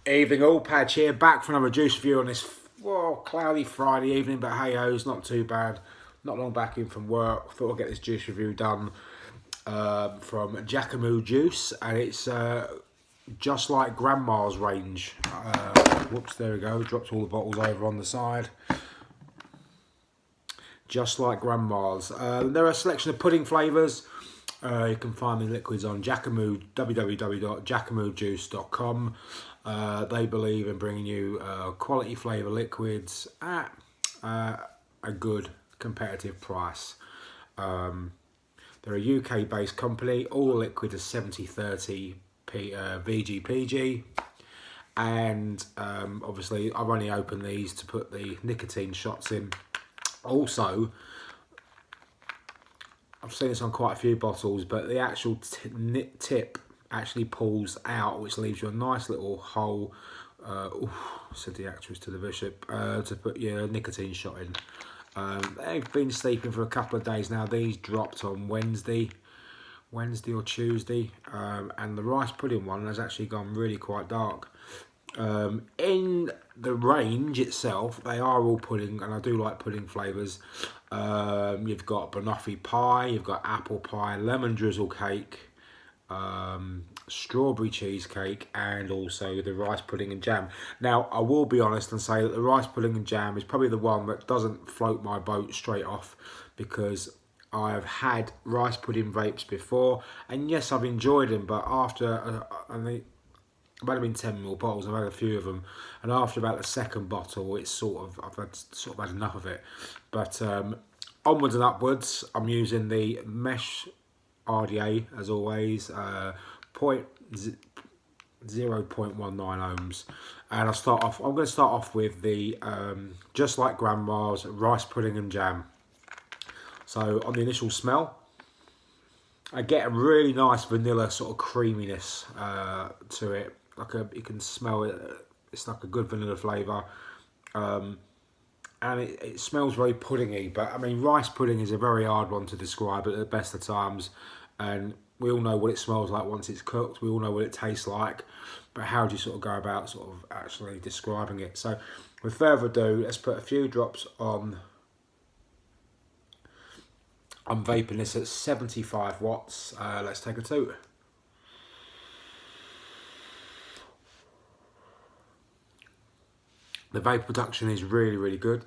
Evening all, PADGE here, back for another juice review on this cloudy Friday evening, but hey ho, it's not too bad. Not long back in from work, thought I'd get this juice review done from Jacamoo Juice, and it's just like Grandma's range. Whoops, there we go, dropped all the bottles over on the side. Just like Grandma's. There are a selection of pudding flavours. You can find the liquids on Jacamoo, www.jacamoojuice.com. They believe in bringing you quality flavour liquids at a good competitive price. They're a UK based company. All the liquid is 70-30 VG/PG, and obviously I've only opened these to put the nicotine shots in. Also, I've seen this on quite a few bottles, but the actual tip actually pulls out, which leaves you a nice little hole, said the actress to the bishop, to put your nicotine shot in. They've been steeping for a couple of days now. These dropped on Wednesday or Tuesday, and the rice pudding one has actually gone really quite dark. In the range itself, they are all pudding, and I do like pudding flavours. You've got banoffee pie, you've got apple pie, lemon drizzle cake, strawberry cheesecake, and also the rice pudding and jam. Now, I will be honest and say that the rice pudding and jam is probably the one that doesn't float my boat straight off, because I've had rice pudding vapes before, and yes, I've enjoyed them, but after I've only been 10ml bottles. I've had a few of them, and after about the second bottle, it's I've had enough of it. But onwards and upwards, I'm using the Mesh RDA as always, 0.19 ohms, and I'm going to start off with the just like Grandma's rice pudding and jam. So on the initial smell, I get a really nice vanilla sort of creaminess to it. You can smell it. It's like a good vanilla flavour, and it smells very puddingy. But I mean, rice pudding is a very hard one to describe at the best of times, and we all know what it smells like once it's cooked. We all know what it tastes like, but how do you sort of go about sort of actually describing it? So, with further ado, let's put a few drops on. I'm vaping this at 75 watts. Let's take a toot. The vape production is really, really good.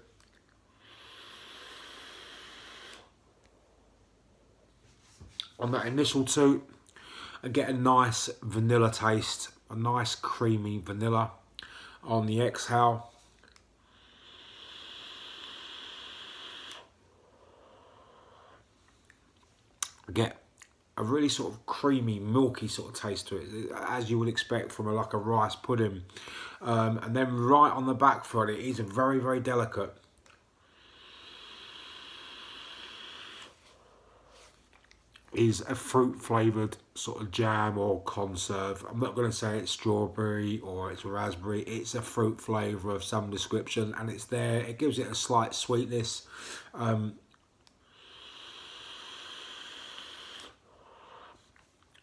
On that initial toot, I get a nice vanilla taste, a nice creamy vanilla. On the exhale, I get a really sort of creamy, milky sort of taste to it, as you would expect from like a rice pudding. And then right on the back front, it is very, very delicate. Is a fruit flavoured sort of jam or conserve. I'm not going to say it's strawberry or it's raspberry. It's a fruit flavour of some description, and it's there. It gives it a slight sweetness.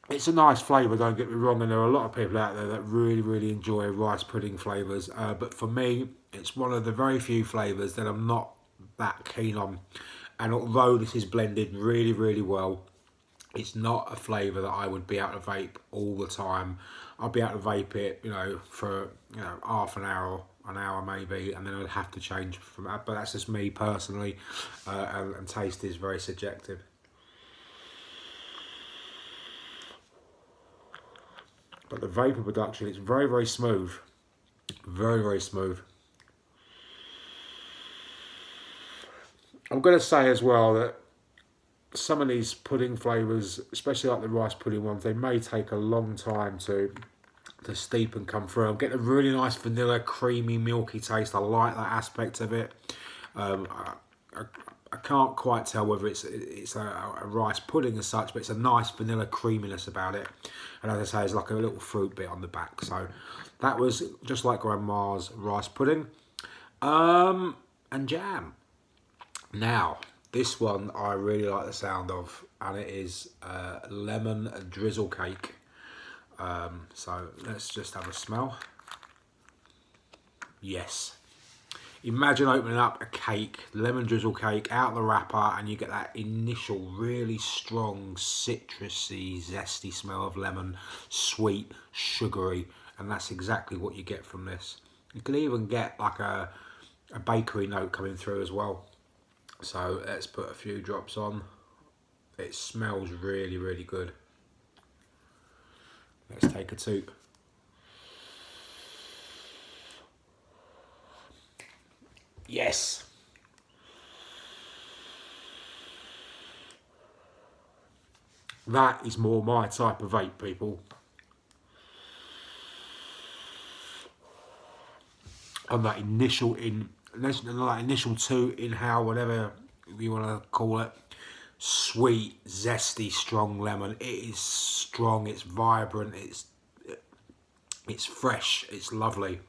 It's a nice flavour, don't get me wrong, and there are a lot of people out there that really, really enjoy rice pudding flavours. But for me, it's one of the very few flavours that I'm not that keen on. And although this is blended really, really well, it's not a flavour that I would be able to vape all the time. I'll be able to vape it, for half an hour maybe, and then I'd have to change from that. But that's just me personally, and taste is very subjective. But the vapour production is very, very smooth. Very, very smooth. I'm going to say as well that some of these pudding flavours, especially like the rice pudding ones, they may take a long time to steep and come through. I'm getting a really nice vanilla, creamy, milky taste. I like that aspect of it. I can't quite tell whether it's a rice pudding as such, but it's a nice vanilla creaminess about it. And as I say, there's like a little fruit bit on the back. So that was just like Grandma's rice pudding and jam. Now, this one I really like the sound of, and it is lemon drizzle cake. So let's just have a smell. Yes. Imagine opening up a cake, lemon drizzle cake, out the wrapper, and you get that initial really strong citrusy, zesty smell of lemon, sweet, sugary, and that's exactly what you get from this. You can even get like a bakery note coming through as well. So let's put a few drops on. It smells really, really good. Let's take a toot. Yes. That is more my type of vape, people. And that initial toot, inhale, whatever you want to call it. Sweet, zesty, strong lemon. It is strong, it's vibrant, it's fresh, it's lovely.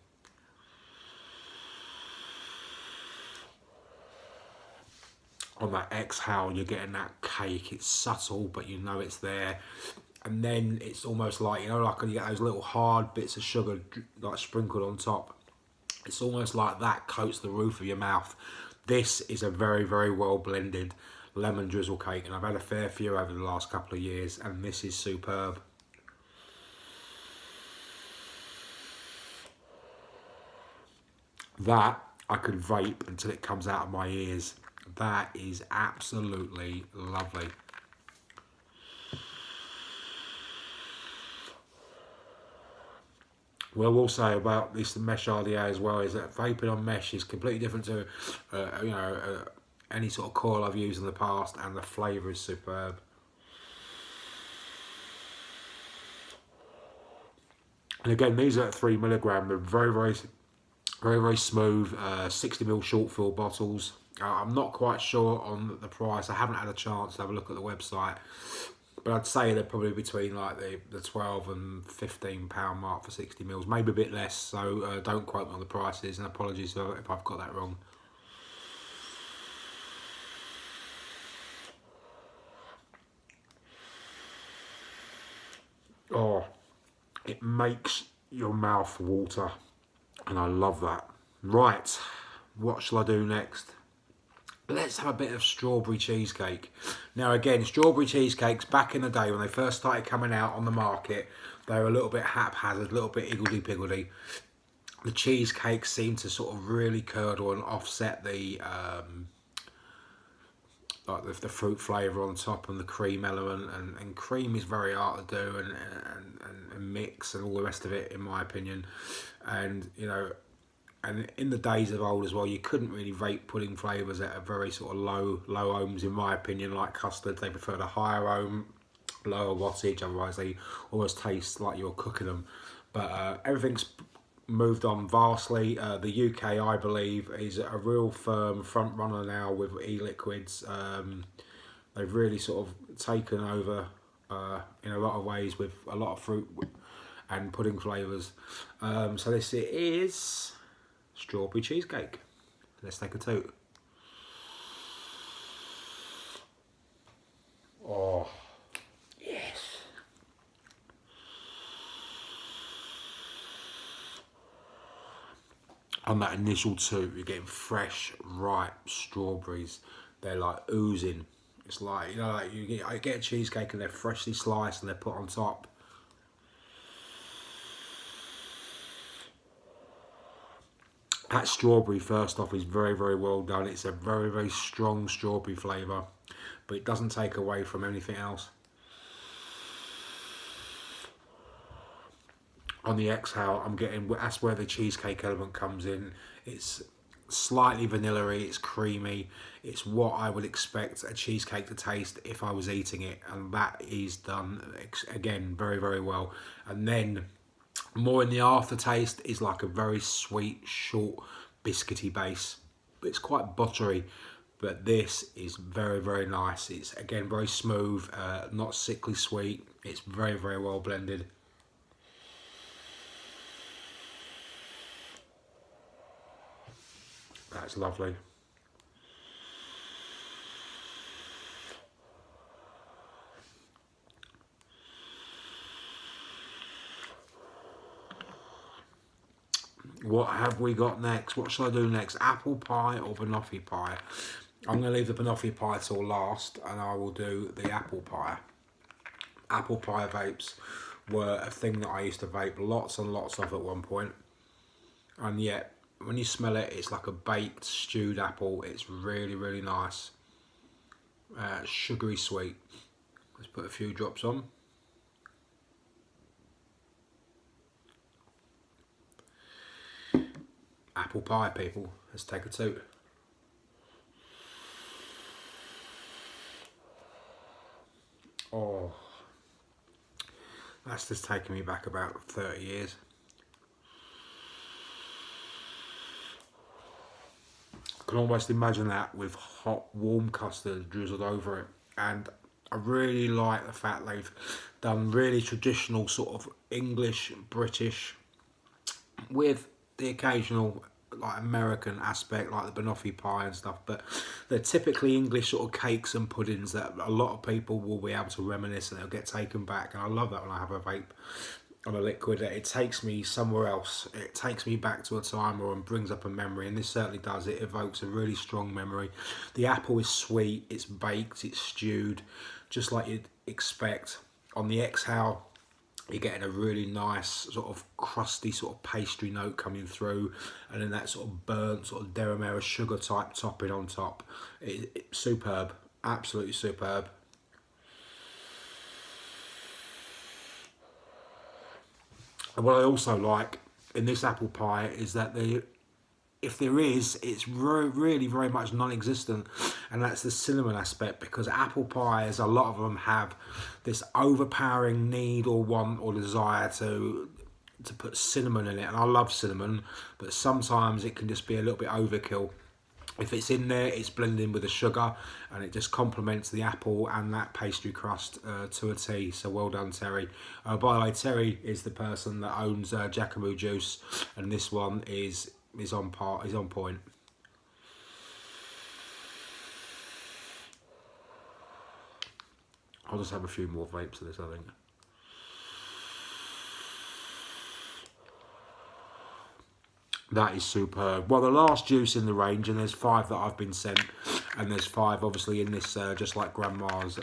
On that exhale, you're getting that cake. It's subtle, but you know it's there. And then it's almost like, you know, like you get those little hard bits of sugar like sprinkled on top. It's almost like that coats the roof of your mouth. This is a very, very well blended lemon drizzle cake, and I've had a fair few over the last couple of years, and this is superb. That I could vape until it comes out of my ears. That is absolutely lovely. What I will say about this mesh RDA as well is that vaping on mesh is completely different to, any sort of coil I've used in the past, and the flavour is superb. And again, these are at 3 milligram. They're very, very, very, very smooth. 60ml short fill bottles. I'm not quite sure on the price. I haven't had a chance to have a look at the website, but I'd say they're probably between like the 12 and 15 pound mark for 60 mils, maybe a bit less. So don't quote me on the prices, and apologies if I've got that wrong. Oh, it makes your mouth water, and I love that. Right, what shall I do next? Let's have a bit of strawberry cheesecake. Now again, strawberry cheesecakes back in the day when they first started coming out on the market, they were a little bit haphazard, a little bit higgledy-piggledy. The cheesecake seemed to sort of really curdle and offset the like the fruit flavour on top and the cream element, and cream is very hard to do and mix and all the rest of it, in my opinion. And you know, and in the days of old as well, you couldn't really vape pudding flavours at a very sort of low ohms, in my opinion. Like custard, they preferred a higher ohm, lower wattage, otherwise they almost taste like you're cooking them. But everything's moved on vastly. The UK, I believe, is a real firm front runner now with e-liquids. They've really sort of taken over in a lot of ways with a lot of fruit and pudding flavours. So this is strawberry cheesecake. Let's take a toot. Oh, yes. On that initial toot, you're getting fresh, ripe strawberries. They're like oozing. It's like, you know, like I get a cheesecake and they're freshly sliced and they're put on top. That strawberry, first off, is very, very well done. It's a very, very strong strawberry flavour, but it doesn't take away from anything else. On the exhale, I'm getting, that's where the cheesecake element comes in. It's slightly vanilla-y, it's creamy. It's what I would expect a cheesecake to taste if I was eating it, and that is done, again, very, very well. And then more in the aftertaste is like a very sweet, short, biscuity base. It's quite buttery, but this is very, very nice. It's, again, very smooth, not sickly sweet. It's very, very well blended. That's lovely. What have we got next? What shall I do next? Apple pie or banoffee pie? I'm going to leave the banoffee pie till last, and I will do the apple pie. Apple pie vapes were a thing that I used to vape lots and lots of at one point. And yet, when you smell it, it's like a baked, stewed apple. It's really, really nice. Sugary sweet. Let's put a few drops on. Apple pie, people. Let's take a toot. Oh, that's just taking me back about 30 years. I can almost imagine that with hot, warm custard drizzled over it. And I really like the fact they've done really traditional sort of English, British, with the occasional like American aspect, like the banoffee pie and stuff, but they're typically English sort of cakes and puddings that a lot of people will be able to reminisce and they'll get taken back. And I love that when I have a vape on a liquid. It takes me somewhere else. It takes me back to a time or and brings up a memory, and this certainly does. It evokes a really strong memory. The apple is sweet, it's baked, it's stewed, just like you'd expect. On the exhale, you're getting a really nice sort of crusty sort of pastry note coming through, and then that sort of burnt sort of deramera sugar type topping on top. It's superb, absolutely superb. And what I also like in this apple pie is that if there is, it's really very much non-existent, and that's the cinnamon aspect, because apple pies, a lot of them have this overpowering need or want or desire to put cinnamon in it, and I love cinnamon, but sometimes it can just be a little bit overkill. If it's in there, it's blended in with the sugar, and it just complements the apple and that pastry crust to a T. So well done, Terry. By the way, Terry is the person that owns Jacamoo Juice, and this one is on point. I'll just have a few more vapes of this, I think. That is superb. Well, the last juice in the range, and there's 5 that I've been sent, and there's 5 obviously in this just like Grandma's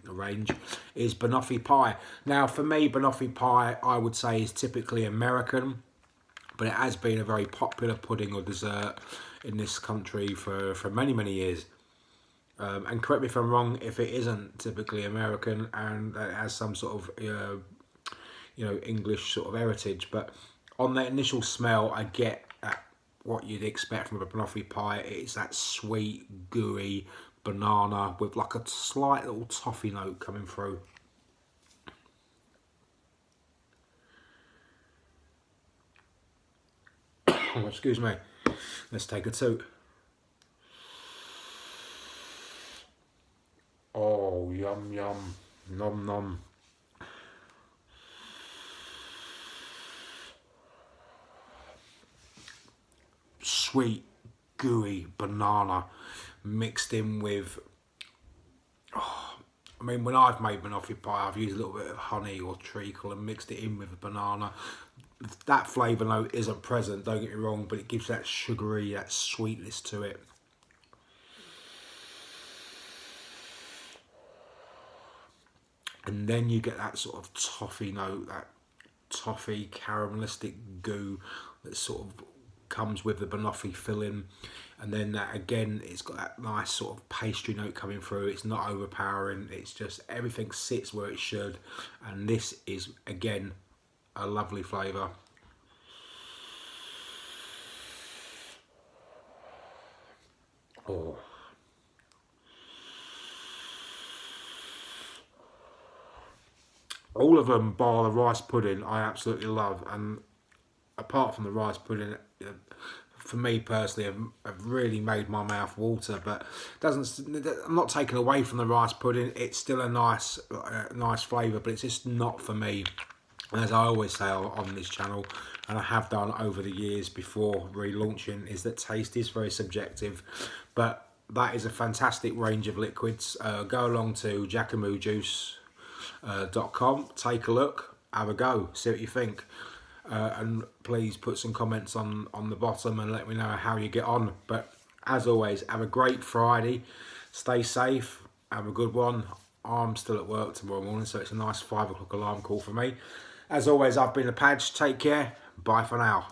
range, is banoffee pie. Now for me, banoffee pie I would say is typically American, but it has been a very popular pudding or dessert in this country for many years. And correct me if I'm wrong if it isn't typically American and it has some sort of English sort of heritage, but on that initial smell, I get what you'd expect from a banoffee pie. It's that sweet, gooey banana with like a slight little toffee note coming through. Oh, excuse me. Let's take a toot. Oh, yum yum, nom nom. Sweet, gooey banana mixed in with, I mean, when I've made banoffee pie, I've used a little bit of honey or treacle and mixed it in with a banana. That flavour note isn't present, don't get me wrong, but it gives that sugary, that sweetness to it. And then you get that sort of toffee note, that toffee caramelistic goo that sort of comes with the banoffee filling, and then that again, it's got that nice sort of pastry note coming through. It's not overpowering, it's just everything sits where it should, and this is again a lovely flavour. Oh, all of them bar the rice pudding I absolutely love, and apart from the rice pudding, for me personally, have really made my mouth water. But I'm not taking away from the rice pudding. It's still a nice flavour, but it's just not for me. And as I always say on this channel, and I have done over the years before relaunching, is that taste is very subjective. But that is a fantastic range of liquids. Go along to jacamoojuice.com, take a look, have a go, see what you think. and please put some comments on the bottom and let me know how you get on. But as always, have a great Friday, stay safe, have a good one. I'm still at work tomorrow morning, so it's a nice 5 o'clock alarm call for me. As always, I've been a PADGE. Take care. Bye for now.